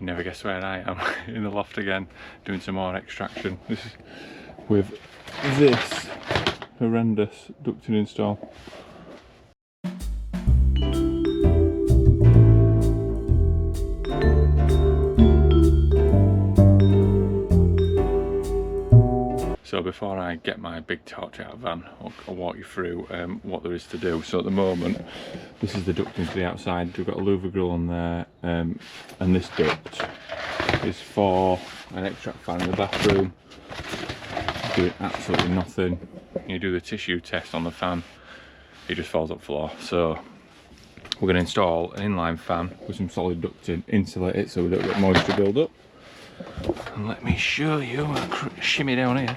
You never guess where I am. In the loft again, doing some more extraction. This is with this horrendous ducting install. So before I get my big torch out of the van, I'll walk you through what there is to do. So at the moment, this is the ducting for the outside. We've got a louver grill on there, and this duct is for an extract fan in the bathroom. Doing absolutely nothing. You do the tissue test on the fan, it just falls up floor. So we're going to install an inline fan with some solid ducting, insulate it so we don't get moisture build up. And let me show you, I'll shimmy down here.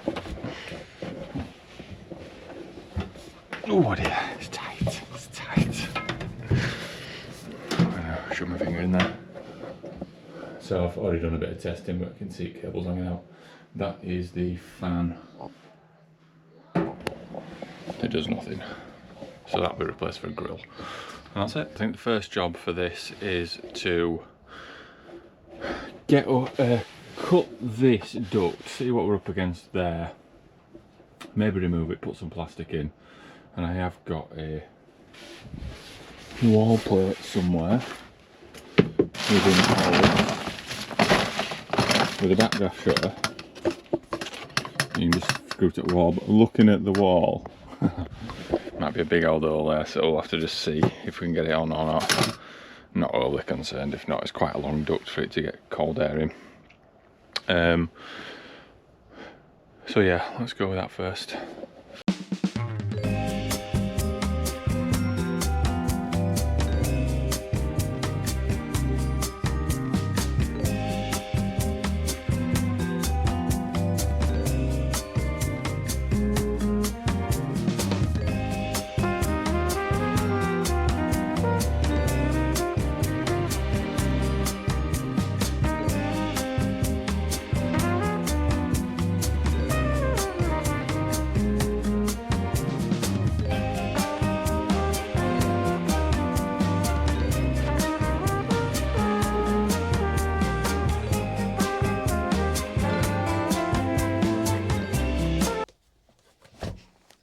Oh dear, it's tight, it's tight. I know, shove my finger in there. So I've already done a bit of testing, but I can see cables hanging out. That is the fan. It does nothing. So that'll be replaced for a grill. And that's it. I think the first job for this is to get cut this duct, see what we're up against there, maybe remove it, put some plastic in, and I have got a wall plate somewhere within Mould with a backdraft shutter. You can just screw it to the wall, but looking at the wall, might be a big old hole there, so we'll have to just see if we can get it on or not. Not overly concerned, if not, it's quite a long duct for it to get cold air in. So yeah, let's go with that first.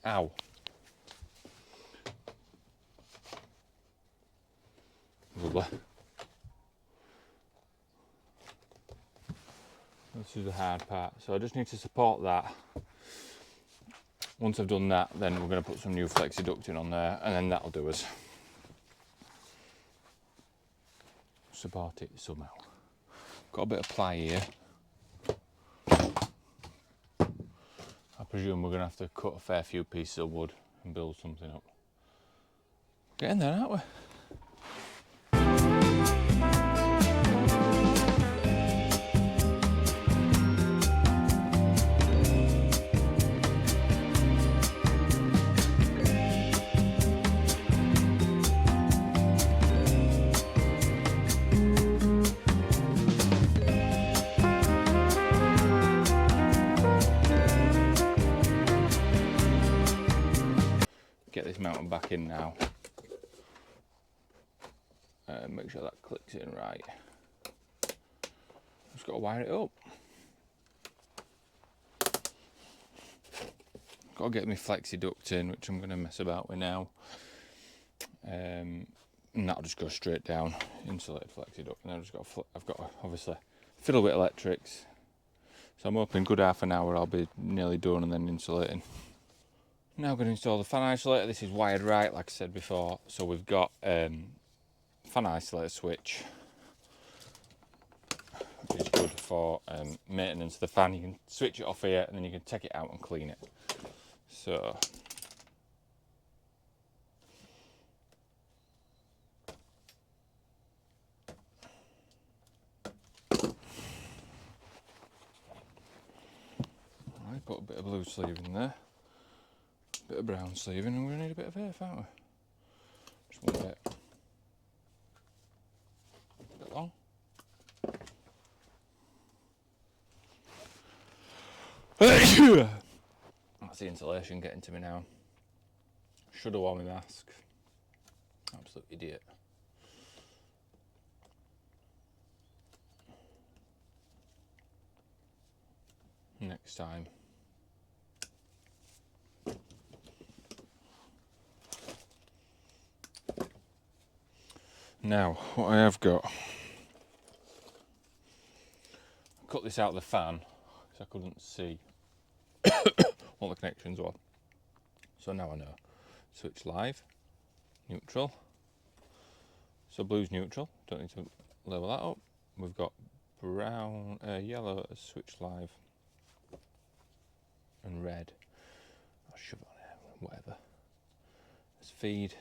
Ow. Lovely. This is the hard part. So I just need to support that. Once I've done that, then we're going to put some new flexi ducting on there, and then that'll do us. Support it somehow. Got a bit of ply here. I presume we're going to have to cut a fair few pieces of wood and build something up. Getting there, aren't we? Get this mounted back in now. Make sure that clicks in right. Just got to wire it up. Got to get my flexi duct in, which I'm going to mess about with now. And that'll just go straight down, insulated flexi duct. And I've got to obviously fiddle with electrics. So I'm hoping good half an hour I'll be nearly done and then insulating. Now I'm going to install the fan isolator. This is wired right, like I said before. So we've got fan isolator switch, which is good for maintenance of the fan. You can switch it off here and then you can take it out and clean it. So I put a bit of blue sleeve in there. Bit of brown sleeving, and we're going to need a bit of earth, aren't we? Just one bit. A bit long. That's the insulation getting to me now. Should have worn my mask. Absolute idiot. next time. Now, what I have got, cut this out of the fan because I couldn't see what the connections were. So now I know. Switch live, neutral. So blue's neutral, don't need to level that up. We've got brown, yellow as switch live, and red. I'll shove it on here, whatever. As feed.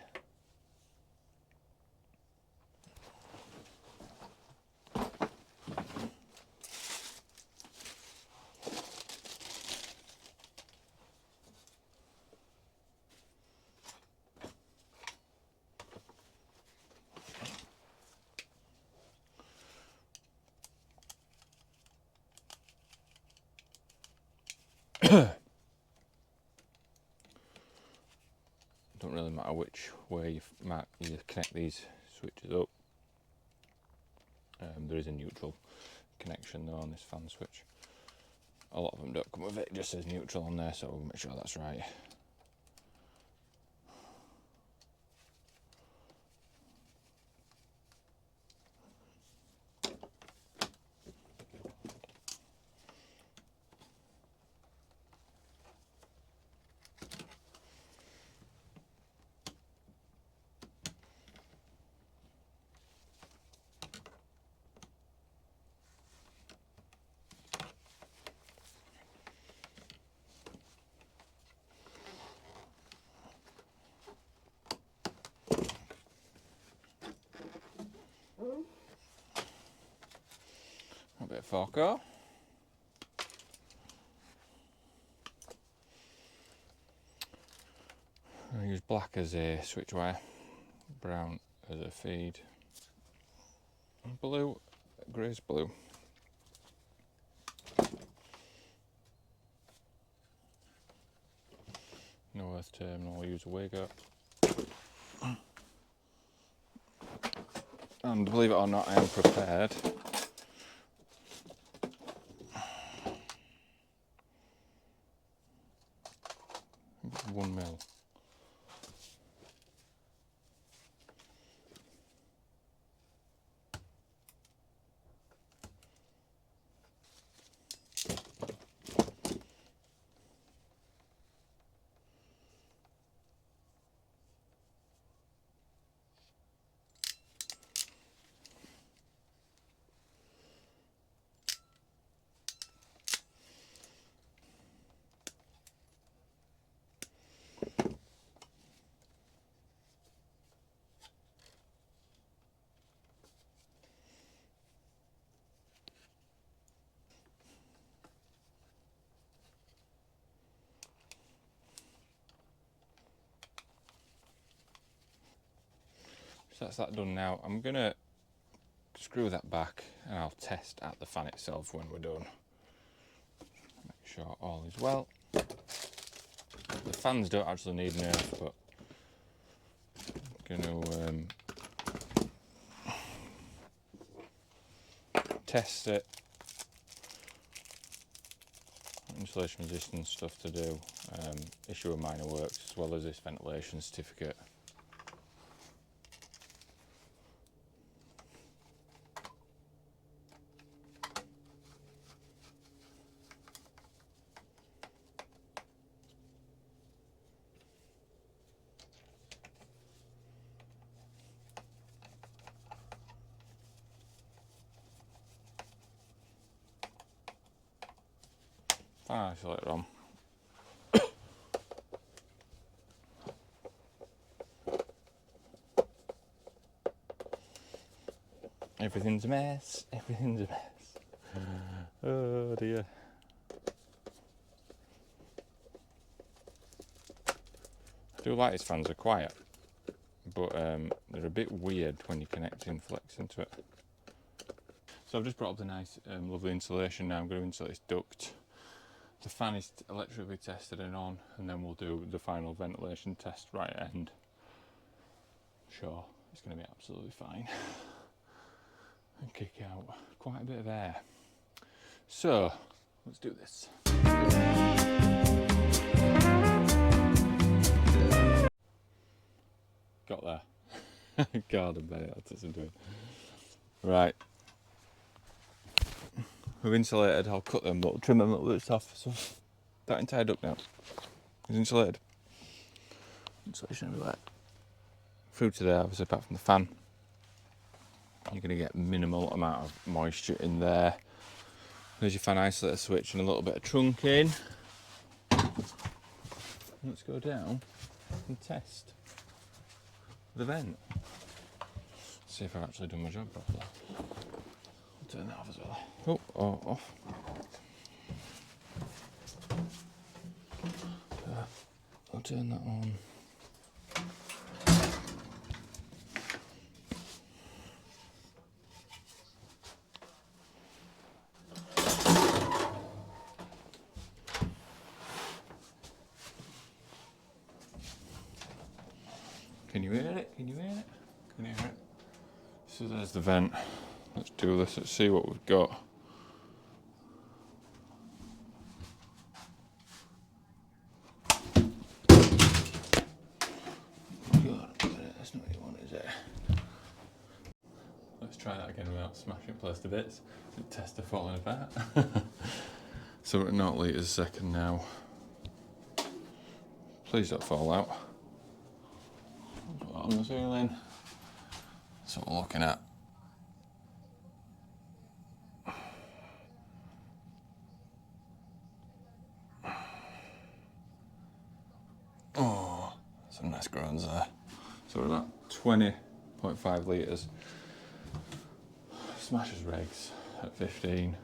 Don't really matter which way you connect these switches up. There is a neutral connection though on this fan switch. A lot of them don't come with it, it just says neutral on there, so we'll make sure that's right. A bit of Forco. I use black as a switch wire, brown as a feed, and blue, grey's blue. No earth terminal, I'll use a Wago. And believe it or not, I am prepared. 1 mil. So that's that done now. I'm gonna screw that back and I'll test at the fan itself when we're done. Make sure all is well. The fans don't actually need an earth, but I'm gonna test it. Insulation resistance stuff to do. Issue a minor works as well as this ventilation certificate. Fan isolator on. Everything's a mess, everything's a mess. Oh dear. I do like these fans, they're quiet, but they're a bit weird when you connect in flex into it. So I've just brought up the nice lovely insulation now. I'm going to insulate this duct. The fan is electrically tested and on, and then we'll do the final ventilation test right at end. Sure, it's going to be absolutely fine. And kick out quite a bit of air. So, let's do this. Got there. God, I bet that's what I'm doing. Right. We've insulated, I'll cut them, but trim them a little bit off. So that entire duct now is insulated. Insulation everywhere. Through to there, obviously, apart from the fan. You're going to get minimal amount of moisture in there. There's your fan isolator switch and a little bit of trunking. Let's go down and test the vent. See if I've actually done my job properly. I'll turn that off as well. Off. I'll turn that on. Can you hear it? Can you hear it? Can you hear it? So there's the vent. Let's do this. Let's see what we've got. God, that's not what you want, is it? Let's try that again without smashing it place to bits. The tester falling apart. So we're at 0 litres a second now. Please don't fall out. On the ceiling. That's what we're looking at. Oh, some nice groans there. So we're about 20.5 litres. Smashes regs at 15.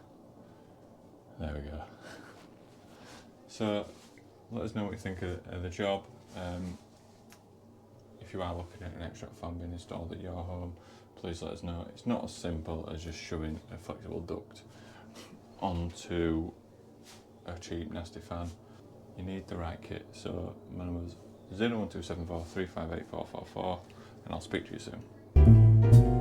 There we go. So let us know what you think of the job. If you are looking at an extract fan being installed at your home, please let us know. It's not as simple as just shoving a flexible duct onto a cheap nasty fan. You need the right kit. So my number is 01274 358 444 and I'll speak to you soon.